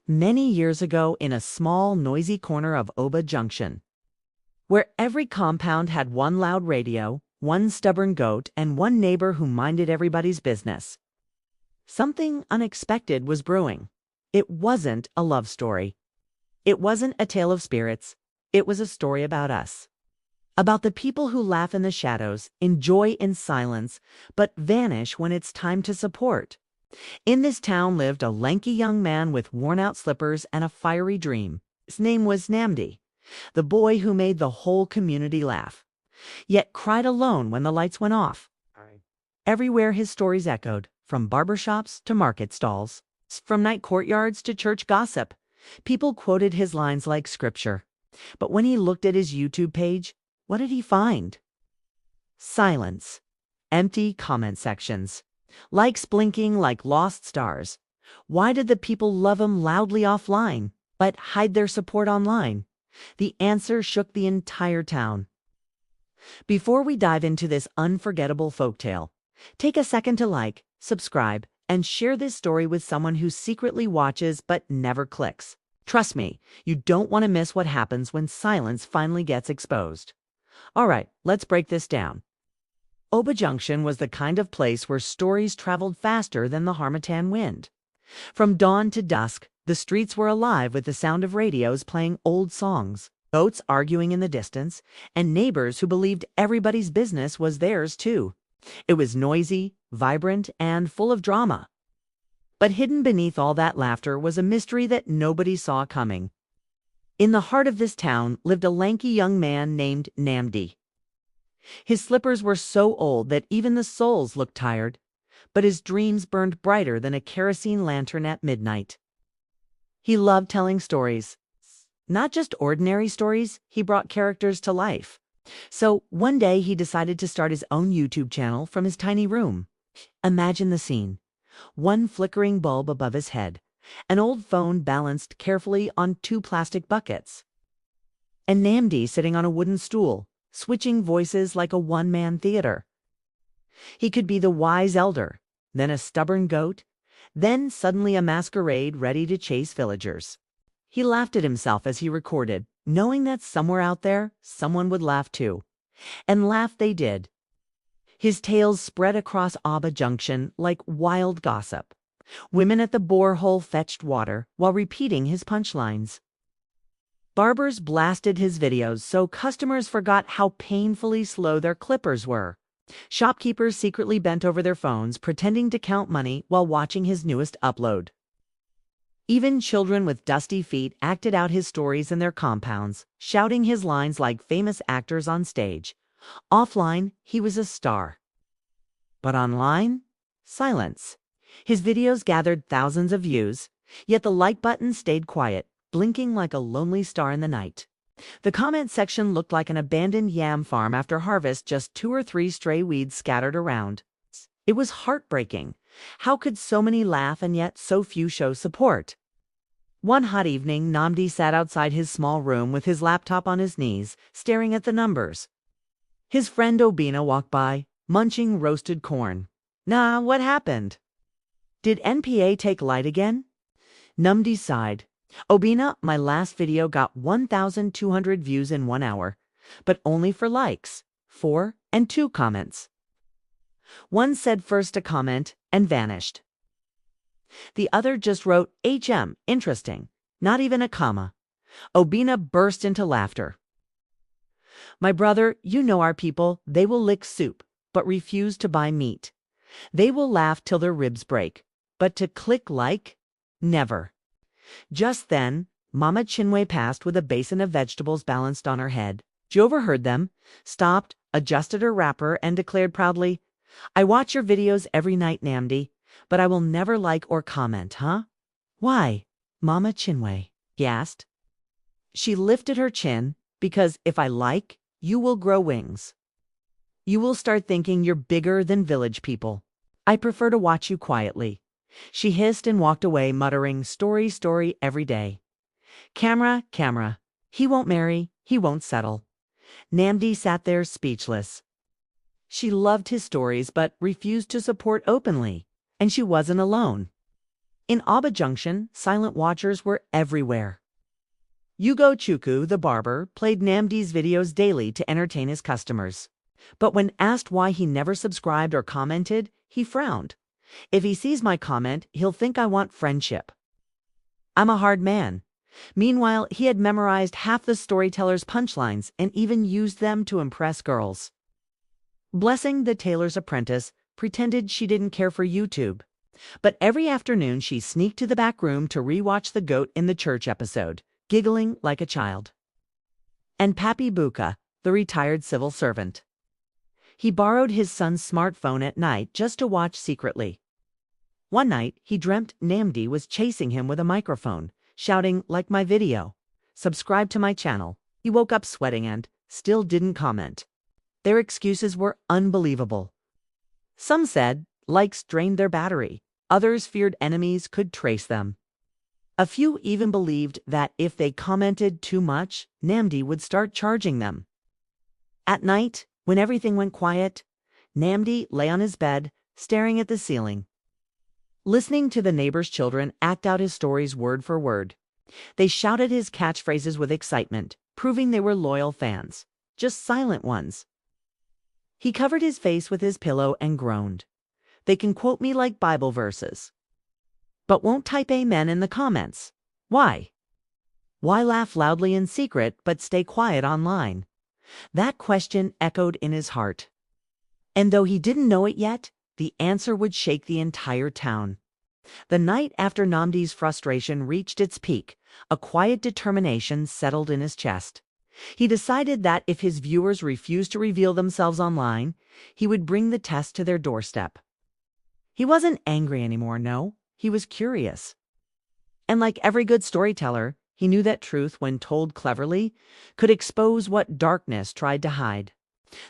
Many years ago, in a small, noisy corner of Oba Junction, where every compound had one loud radio, one stubborn goat, and one neighbor who minded everybody's business, something unexpected was brewing. It wasn't a love story. It wasn't a tale of spirits. It was a story about us. About the people who laugh in the shadows, enjoy in silence, but vanish when it's time to support. In this town lived a lanky young man with worn-out slippers and a fiery dream. His name was Nambdi, the boy who made the whole community laugh, yet cried alone when the lights went off. Everywhere his stories echoed, from barbershops to market stalls, from night courtyards to church gossip. People quoted his lines like scripture. But when he looked at his YouTube page, what did he find? Silence. Empty comment sections. Likes blinking like lost stars. Why did the people love him loudly offline, but hide their support online? The answer shook the entire town. Before we dive into this unforgettable folktale, take a second to like, subscribe, and share this story with someone who secretly watches but never clicks. Trust me, you don't want to miss what happens when silence finally gets exposed. All right, let's break this down. Oba Junction was the kind of place where stories traveled faster than the Harmattan wind. From dawn to dusk, the streets were alive with the sound of radios playing old songs, goats arguing in the distance, and neighbors who believed everybody's business was theirs too. It was noisy, vibrant, and full of drama. But hidden beneath all that laughter was a mystery that nobody saw coming. In the heart of this town lived a lanky young man named Nambdi. His slippers were so old that even the soles looked tired, but his dreams burned brighter than a kerosene lantern at midnight. He loved telling stories. Not just ordinary stories, he brought characters to life. So one day he decided to start his own YouTube channel from his tiny room. Imagine the scene. One flickering bulb above his head, an old phone balanced carefully on two plastic buckets, and Nambdi sitting on a wooden stool, switching voices like a one-man theater. He could be the wise elder, then a stubborn goat, then suddenly a masquerade ready to chase villagers. He laughed at himself as he recorded, knowing that somewhere out there, someone would laugh too. And laugh they did. His tales spread across Oba Junction like wild gossip. Women at the borehole fetched water while repeating his punchlines. Barbers blasted his videos so customers forgot how painfully slow their clippers were. Shopkeepers secretly bent over their phones, pretending to count money while watching his newest upload. Even children with dusty feet acted out his stories in their compounds, shouting his lines like famous actors on stage. Offline, he was a star. But online, silence. His videos gathered thousands of views, yet the like button stayed quiet, blinking like a lonely star in the night. The comment section looked like an abandoned yam farm after harvest, just 2 or 3 stray weeds scattered around. It was heartbreaking. How could so many laugh and yet so few show support? One hot evening, Nambdi sat outside his small room with his laptop on his knees, staring at the numbers. His friend Obina walked by, munching roasted corn. "Nah, what happened? Did NPA take light again?" Nambdi sighed. "Obina, my last video got 1,200 views in 1 hour, but only for likes, 4 and 2 comments. One said first a comment and vanished. The other just wrote HM, interesting, not even a comma." Obina burst into laughter. "My brother, you know our people, they will lick soup, but refuse to buy meat. They will laugh till their ribs break, but to click like? Never." Just then, Mama Chinwe passed with a basin of vegetables balanced on her head. She overheard them, stopped, adjusted her wrapper, and declared proudly, "I watch your videos every night, Nambdi, but I will never like or comment, huh?" "Why, Mama Chinwe?" he asked. She lifted her chin. "Because if I like, you will grow wings. You will start thinking you're bigger than village people. I prefer to watch you quietly." She hissed and walked away, muttering, "Story, story every day. Camera, camera. He won't marry, he won't settle." Nambdi sat there speechless. She loved his stories but refused to support openly, and she wasn't alone. In Oba Junction, silent watchers were everywhere. Yugo Chuku, the barber, played Nambdi's videos daily to entertain his customers. But when asked why he never subscribed or commented, he frowned. If he sees my comment, he'll think I want friendship. I'm a hard man. Meanwhile, he had memorized half the storyteller's punchlines and even used them to impress girls. Blessing, the tailor's apprentice, pretended she didn't care for YouTube. But every afternoon she sneaked to the back room to rewatch the goat in the church episode, giggling like a child. And Papi Buka, the retired civil servant. He borrowed his son's smartphone at night just to watch secretly. One night, he dreamt Nambdi was chasing him with a microphone, shouting, "Like my video. Subscribe to my channel." He woke up sweating and still didn't comment. Their excuses were unbelievable. Some said likes drained their battery. Others feared enemies could trace them. A few even believed that if they commented too much, Nambdi would start charging them. At night, when everything went quiet, Nambdi lay on his bed, staring at the ceiling, listening to the neighbors' children act out his stories word for word. They shouted his catchphrases with excitement, proving they were loyal fans, just silent ones. He covered his face with his pillow and groaned. They can quote me like Bible verses, but won't type amen in the comments. Why? Why laugh loudly in secret but stay quiet online? That question echoed in his heart. And though he didn't know it yet, the answer would shake the entire town. The night after Nambdi's frustration reached its peak, a quiet determination settled in his chest. He decided that if his viewers refused to reveal themselves online, he would bring the test to their doorstep. He wasn't angry anymore, no, he was curious. And like every good storyteller, he knew that truth, when told cleverly, could expose what darkness tried to hide.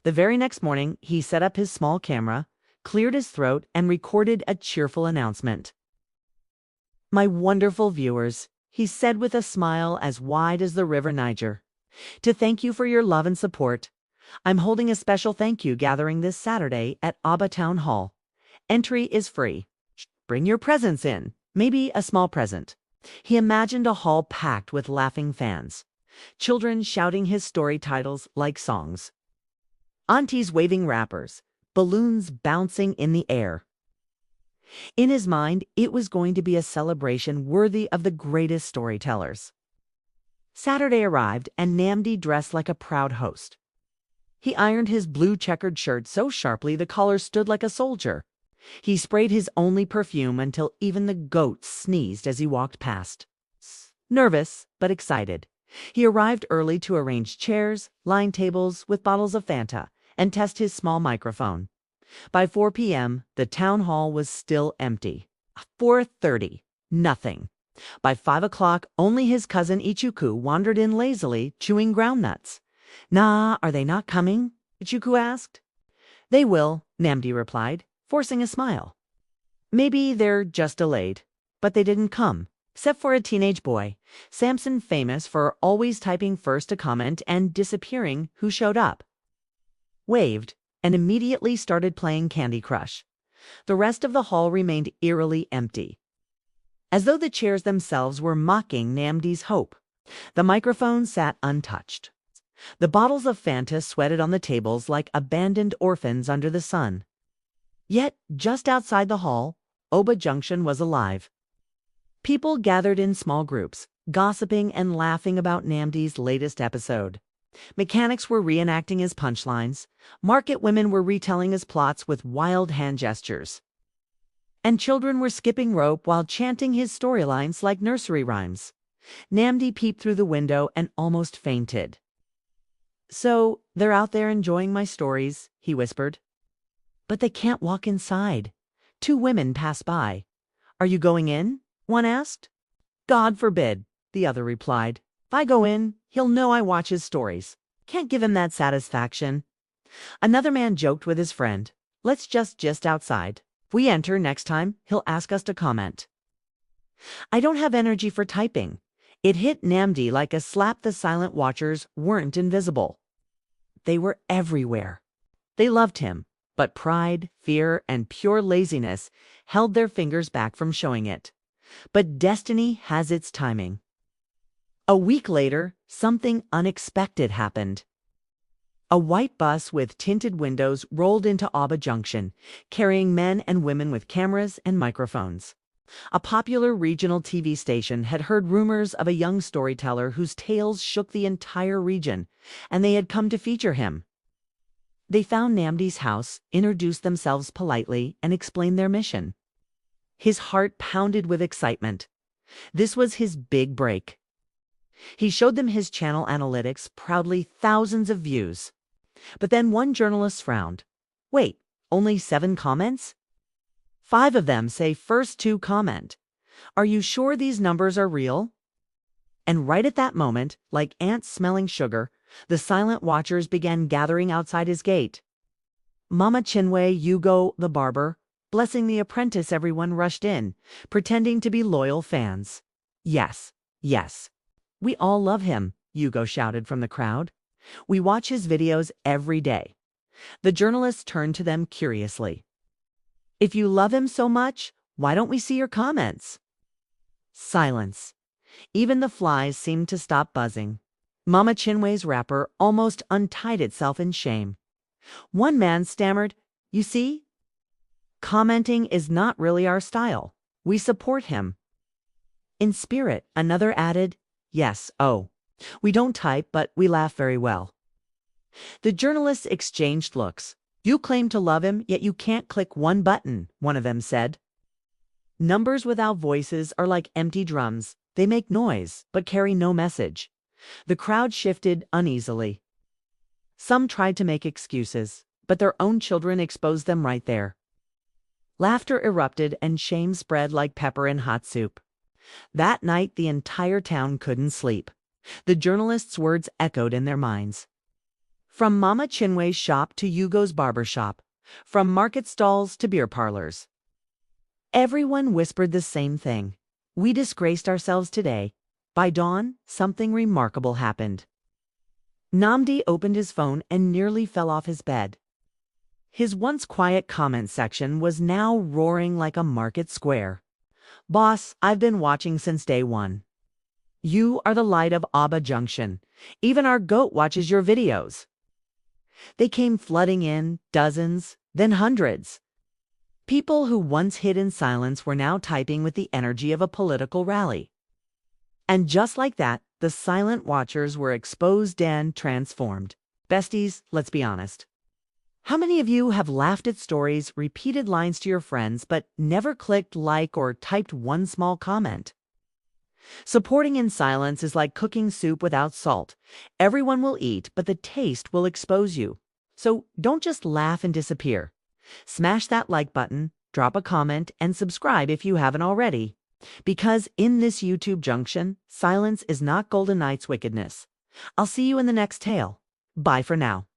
The very next morning, he set up his small camera, cleared his throat, and recorded a cheerful announcement. "My wonderful viewers," he said with a smile as wide as the river Niger, "to thank you for your love and support, I'm holding a special thank you gathering this Saturday at Oba Town Hall. Entry is free. Bring your presents in, maybe a small present." He imagined a hall packed with laughing fans, children shouting his story titles like songs, aunties waving wrappers, balloons bouncing in the air. In his mind, it was going to be a celebration worthy of the greatest storytellers. Saturday arrived, and Nambdi dressed like a proud host. He ironed his blue checkered shirt so sharply the collar stood like a soldier. He sprayed his only perfume until even the goats sneezed as he walked past. Nervous, but excited, he arrived early to arrange chairs, line tables with bottles of Fanta, and test his small microphone. By 4 p.m., the town hall was still empty. 4:30, nothing. By 5 o'clock, only his cousin Ichuku wandered in lazily, chewing groundnuts. "Nah, are they not coming?" Ichuku asked. "They will," Nambdi replied, forcing a smile. "Maybe they're just delayed." But they didn't come, except for a teenage boy, Samson, famous for always typing first to comment and disappearing, who showed up, waved, and immediately started playing Candy Crush. The rest of the hall remained eerily empty, as though the chairs themselves were mocking Nambdi's hope. The microphone sat untouched. The bottles of Fanta sweated on the tables like abandoned orphans under the sun. Yet, just outside the hall, Oba Junction was alive. People gathered in small groups, gossiping and laughing about Nambdi's latest episode. Mechanics were reenacting his punchlines. Market women were retelling his plots with wild hand gestures. And children were skipping rope while chanting his storylines like nursery rhymes. Nambdi peeped through the window and almost fainted. "So, they're out there enjoying my stories," he whispered. "But they can't walk inside." 2 women passed by. "Are you going in?" one asked. "God forbid," the other replied. "If I go in, he'll know I watch his stories. Can't give him that satisfaction." Another man joked with his friend. "Let's just gist outside. If we enter next time, he'll ask us to comment." "I don't have energy for typing." It hit Nambdi like a slap. The silent watchers weren't invisible. They were everywhere. They loved him, but pride, fear, and pure laziness held their fingers back from showing it. But destiny has its timing. A week later, something unexpected happened. A white bus with tinted windows rolled into Oba Junction, carrying men and women with cameras and microphones. A popular regional TV station had heard rumors of a young storyteller whose tales shook the entire region, and they had come to feature him. They found Nambdi's house, introduced themselves politely, and explained their mission. His heart pounded with excitement. This was his big break. He showed them his channel analytics, proudly thousands of views. But then one journalist frowned. Wait, only 7 comments? 5 of them say first 2 comment. Are you sure these numbers are real? And right at that moment, like ants smelling sugar, the silent watchers began gathering outside his gate. Mama Chinwe, Yugo, the barber, blessing the apprentice, everyone rushed in, pretending to be loyal fans. Yes, yes. We all love him, Yugo shouted from the crowd. We watch his videos every day. The journalists turned to them curiously. If you love him so much, why don't we see your comments? Silence. Even the flies seemed to stop buzzing. Mama Chinwe's wrapper almost untied itself in shame. One man stammered, "You see? Commenting is not really our style. We support him." In spirit, another added, "Yes, oh. We don't type, but we laugh very well." The journalists exchanged looks. "You claim to love him, yet you can't click one button," one of them said. Numbers without voices are like empty drums. They make noise, but carry no message. The crowd shifted uneasily. Some tried to make excuses, but their own children exposed them right there. Laughter erupted and shame spread like pepper in hot soup. That night, the entire town couldn't sleep. The journalists' words echoed in their minds. From Mama Chinwe's shop to Yugo's barbershop, from market stalls to beer parlors. Everyone whispered the same thing. We disgraced ourselves today. By dawn, something remarkable happened. Nambdi opened his phone and nearly fell off his bed. His once quiet comment section was now roaring like a market square. "Boss, I've been watching since day one. You are the light of Oba Junction. Even our goat watches your videos." They came flooding in, dozens, then hundreds. People who once hid in silence were now typing with the energy of a political rally. And just like that, the silent watchers were exposed and transformed. Besties, let's be honest. How many of you have laughed at stories, repeated lines to your friends, but never clicked like or typed one small comment? Supporting in silence is like cooking soup without salt. Everyone will eat, but the taste will expose you. So don't just laugh and disappear. Smash that like button, drop a comment, and subscribe if you haven't already. Because in this YouTube junction, silence is not Golden Knight's wickedness. I'll see you in the next tale. Bye for now.